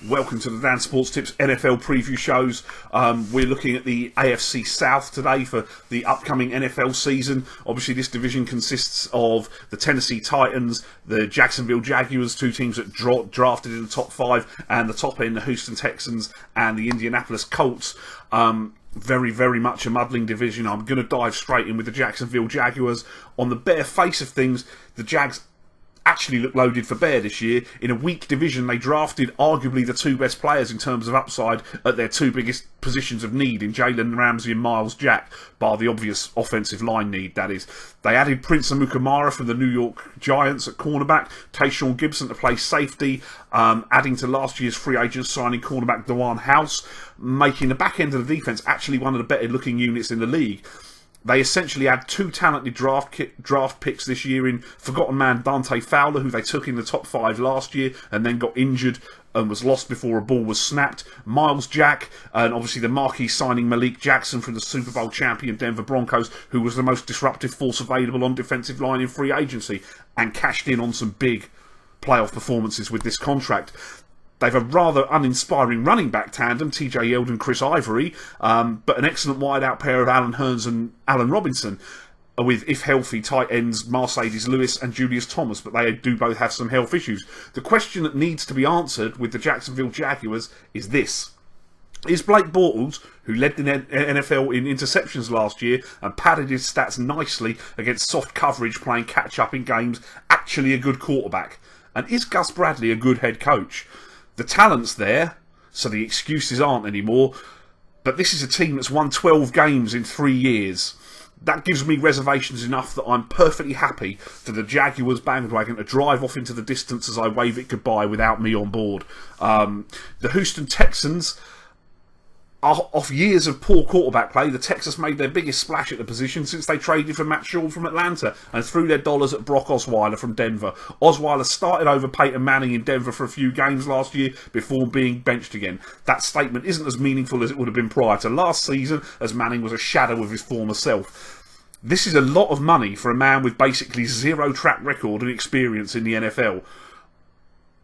Welcome to the Dansportstips NFL preview shows. We're looking at the AFC South today for the upcoming NFL season. Obviously, this division consists of the Tennessee Titans, the Jacksonville Jaguars, two teams that drafted in the top 5, and the top end, the Houston Texans and the Indianapolis Colts. Very, very much a muddling division. I'm going to dive straight in with the Jacksonville Jaguars. On the bare face of things, the Jags actually look loaded for bear this year. In a weak division, they drafted arguably the two best players in terms of upside at their two biggest positions of need in Jalen Ramsey and Miles Jack, bar the obvious offensive line need, that is. They added Prince Amukamara from the New York Giants at cornerback, Tayshaun Gibson to play safety, adding to last year's free agent signing cornerback Dwan House, making the back end of the defense actually one of the better looking units in the league. They essentially had two talented draft picks this year in forgotten man Dante Fowler, who they took in the top 5 last year and then got injured and was lost before a ball was snapped. Miles Jack, and obviously the marquee signing Malik Jackson from the Super Bowl champion Denver Broncos, who was the most disruptive force available on defensive line in free agency and cashed in on some big playoff performances with this contract. They've a rather uninspiring running back tandem, TJ Yeldon, Chris Ivory, but an excellent wideout pair of Alan Hearns and Allen Robinson, with, if healthy, tight ends Mercedes Lewis and Julius Thomas, but they do both have some health issues. The question that needs to be answered with the Jacksonville Jaguars is this. Is Blake Bortles, who led the NFL in interceptions last year and padded his stats nicely against soft coverage playing catch-up in games, actually a good quarterback? And is Gus Bradley a good head coach? The talent's there, so the excuses aren't anymore, but this is a team that's won 12 games in 3 years. That gives me reservations enough that I'm perfectly happy for the Jaguars bandwagon to drive off into the distance as I wave it goodbye without me on board. The Houston Texans, off years of poor quarterback play, the Texans made their biggest splash at the position since they traded for Matt Schaub from Atlanta and threw their dollars at Brock Osweiler from Denver. Osweiler started over Peyton Manning in Denver for a few games last year before being benched again. That statement isn't as meaningful as it would have been prior to last season, as Manning was a shadow of his former self. This is a lot of money for a man with basically zero track record and experience in the NFL.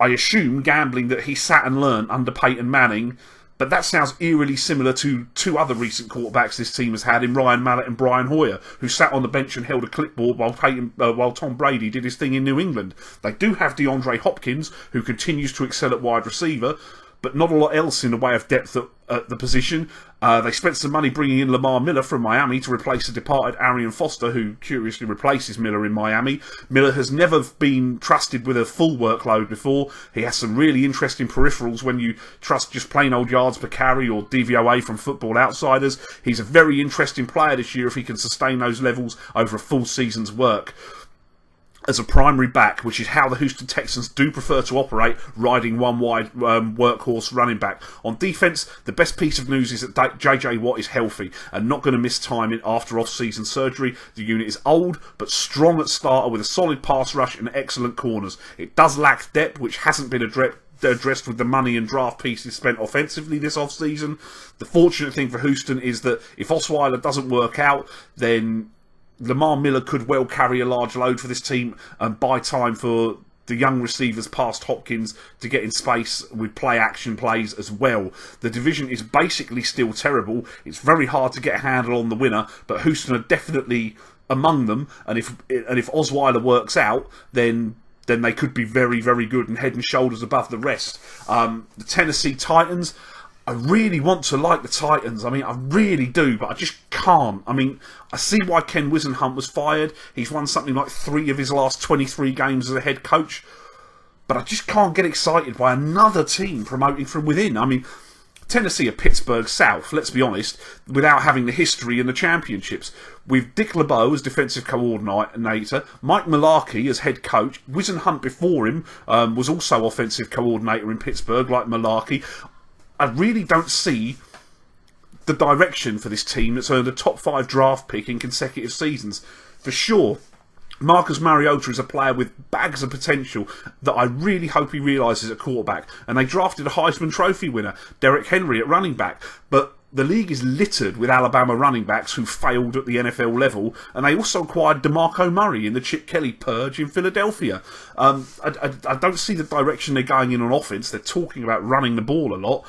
I assume gambling that he sat and learned under Peyton Manning, but that sounds eerily similar to two other recent quarterbacks this team has had in Ryan Mallett and Brian Hoyer, who sat on the bench and held a clipboard while Tom Brady did his thing in New England. They do have DeAndre Hopkins, who continues to excel at wide receiver, but not a lot else in the way of depth at the position. They spent some money bringing in Lamar Miller from Miami to replace the departed Arian Foster, who curiously replaces Miller in Miami. Miller has never been trusted with a full workload before. He has some really interesting peripherals when you trust just plain old yards per carry or DVOA from Football Outsiders. He's a very interesting player this year if he can sustain those levels over a full season's work as a primary back, which is how the Houston Texans do prefer to operate, riding one wide workhorse running back. On defence, the best piece of news is that JJ Watt is healthy and not going to miss time after off-season surgery. The unit is old but strong at starter with a solid pass rush and excellent corners. It does lack depth, which hasn't been addressed with the money and draft pieces spent offensively this off-season. The fortunate thing for Houston is that if Osweiler doesn't work out, then Lamar Miller could well carry a large load for this team and buy time for the young receivers past Hopkins to get in space with play-action plays as well. The division is basically still terrible. It's very hard to get a handle on the winner, but Houston are definitely among them, and if Osweiler works out, then they could be very, very good and head and shoulders above the rest. The Tennessee Titans, I really want to like the Titans. I mean, I really do, but I just can't. I mean, I see why Ken Wisenhunt was fired. He's won something like 3 of his last 23 games as a head coach. But I just can't get excited by another team promoting from within. I mean, Tennessee are Pittsburgh South, let's be honest, without having the history in the championships. With Dick LeBeau as defensive coordinator, Mike Mularkey as head coach, Wisenhunt before him was also offensive coordinator in Pittsburgh, like Mularkey. I really don't see the direction for this team that's earned a top 5 draft pick in consecutive seasons. For sure, Marcus Mariota is a player with bags of potential that I really hope he realises at quarterback. And they drafted a Heisman Trophy winner, Derrick Henry, at running back. But the league is littered with Alabama running backs who failed at the NFL level, and they also acquired DeMarco Murray in the Chip Kelly purge in Philadelphia. I don't see the direction they're going in on offense. They're talking about running the ball a lot,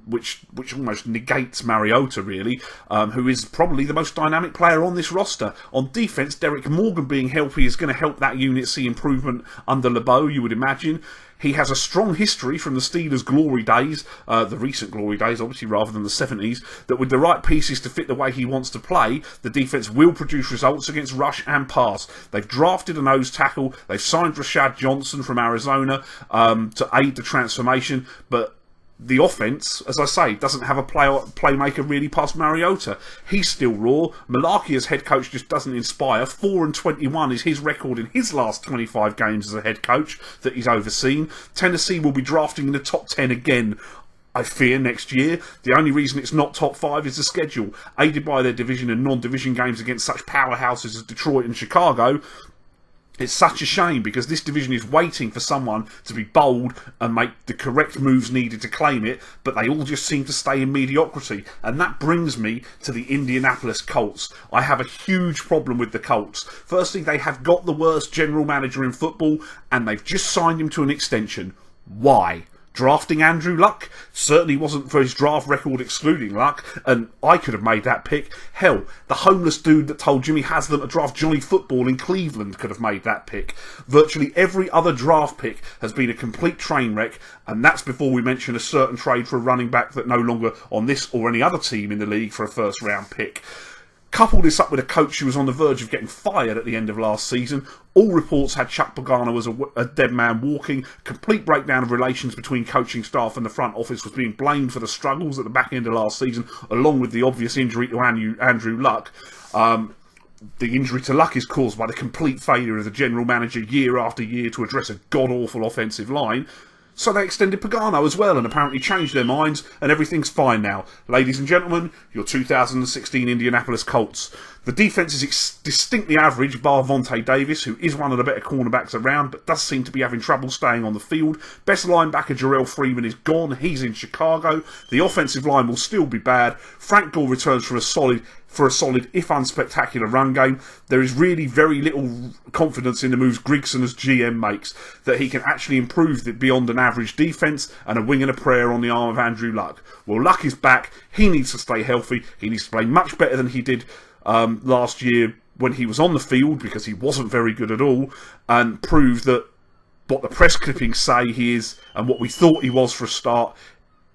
which almost negates Mariota, really, who is probably the most dynamic player on this roster. On defense, Derek Morgan being healthy is going to help that unit see improvement under LeBeau, you would imagine. He has a strong history from the Steelers' glory days, the recent glory days, obviously, rather than the 70s, that with the right pieces to fit the way he wants to play, the defence will produce results against rush and pass. They've drafted a nose tackle, they've signed Rashad Johnson from Arizona to aid the transformation, but the offense, as I say, doesn't have a playmaker really past Mariota. He's still raw. Malarkey as head coach just doesn't inspire. 4-21 is his record in his last 25 games as a head coach that he's overseen. Tennessee will be drafting in the top 10 again, I fear, next year. The only reason it's not top 5 is the schedule. Aided by their division and non-division games against such powerhouses as Detroit and Chicago, it's such a shame because this division is waiting for someone to be bold and make the correct moves needed to claim it, but they all just seem to stay in mediocrity. And that brings me to the Indianapolis Colts. I have a huge problem with the Colts. Firstly, they have got the worst general manager in football, and they've just signed him to an extension. Why? Drafting Andrew Luck certainly wasn't for his draft record excluding Luck, and I could have made that pick. Hell, the homeless dude that told Jimmy Haslam to draft Johnny Football in Cleveland could have made that pick. Virtually every other draft pick has been a complete train wreck, and that's before we mention a certain trade for a running back that no longer on this or any other team in the league for a first round pick. Couple this up with a coach who was on the verge of getting fired at the end of last season. All reports had Chuck Pagano as a dead man walking. Complete breakdown of relations between coaching staff and the front office was being blamed for the struggles at the back end of last season, along with the obvious injury to Andrew Luck. The injury to Luck is caused by the complete failure of the general manager year after year to address a god-awful offensive line. So they extended Pagano as well and apparently changed their minds, and everything's fine now. Ladies and gentlemen, your 2016 Indianapolis Colts. The defence is distinctly average, bar Vontae Davis, who is one of the better cornerbacks around, but does seem to be having trouble staying on the field. Best linebacker Jarrell Freeman is gone. He's in Chicago. The offensive line will still be bad. Frank Gore returns for a solid, if unspectacular, run game. There is really very little confidence in the moves Grigson as GM makes, that he can actually improve it beyond an average defence and a wing and a prayer on the arm of Andrew Luck. Well, Luck is back. He needs to stay healthy. He needs to play much better than he did last year when he was on the field, because he wasn't very good at all, and prove that what the press clippings say he is and what we thought he was for a start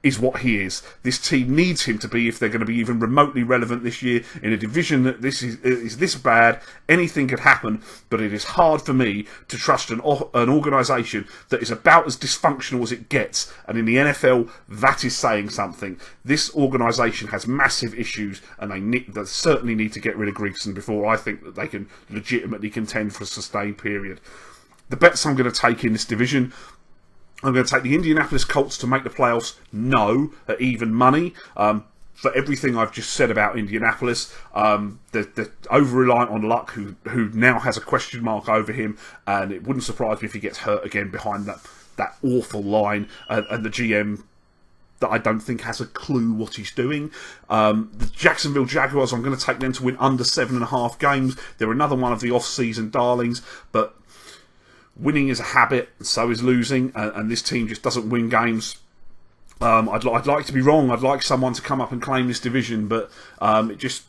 is what he is. This team needs him to be if they're going to be even remotely relevant this year in a division that is this bad. Anything could happen, but it is hard for me to trust an organisation that is about as dysfunctional as it gets, and in the NFL that is saying something. This organisation has massive issues, and they certainly need to get rid of Grigson before I think that they can legitimately contend for a sustained period. The bets I'm going to take in this division: I'm going to take the Indianapolis Colts to make the playoffs, no, at even money. For everything I've just said about Indianapolis, they're over-reliant on Luck, who now has a question mark over him, and it wouldn't surprise me if he gets hurt again behind that awful line, and the GM that I don't think has a clue what he's doing. The Jacksonville Jaguars, I'm going to take them to win under 7.5 games. They're another one of the off-season darlings, but winning is a habit, so is losing, and this team just doesn't win games. I'd like to be wrong. I'd like someone to come up and claim this division, but it just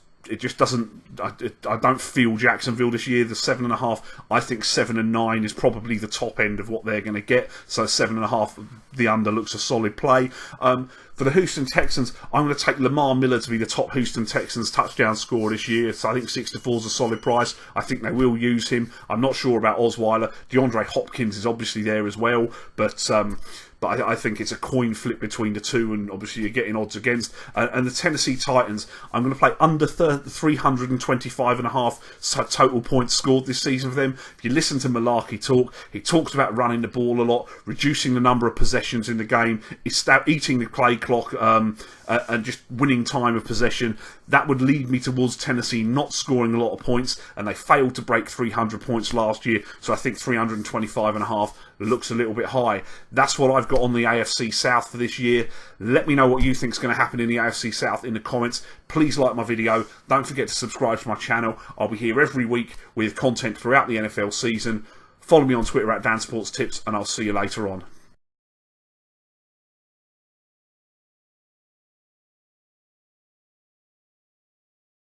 doesn't. I don't feel Jacksonville this year. The 7.5, I think 7 and 9 is probably the top end of what they're going to get. So 7.5, the under looks a solid play. For the Houston Texans, I'm going to take Lamar Miller to be the top Houston Texans touchdown scorer this year. So I think 6-4 is a solid price. I think they will use him. I'm not sure about Osweiler. DeAndre Hopkins is obviously there as well, but I think it's a coin flip between the two, and obviously you're getting odds against. And the Tennessee Titans, I'm going to play under 325.5 total points scored this season for them. If you listen to Malarkey talk, he talks about running the ball a lot, reducing the number of possessions in the game, eating the play clock and just winning time of possession. That would lead me towards Tennessee not scoring a lot of points, and they failed to break 300 points last year, so I think 325.5 looks a little bit high. That's what I've got on the AFC South for this year. Let me know what you think is going to happen in the AFC South in the comments. Please like my video. Don't forget to subscribe to my channel. I'll be here every week with content throughout the NFL season. Follow me on Twitter at dansportstips, and I'll see you later on.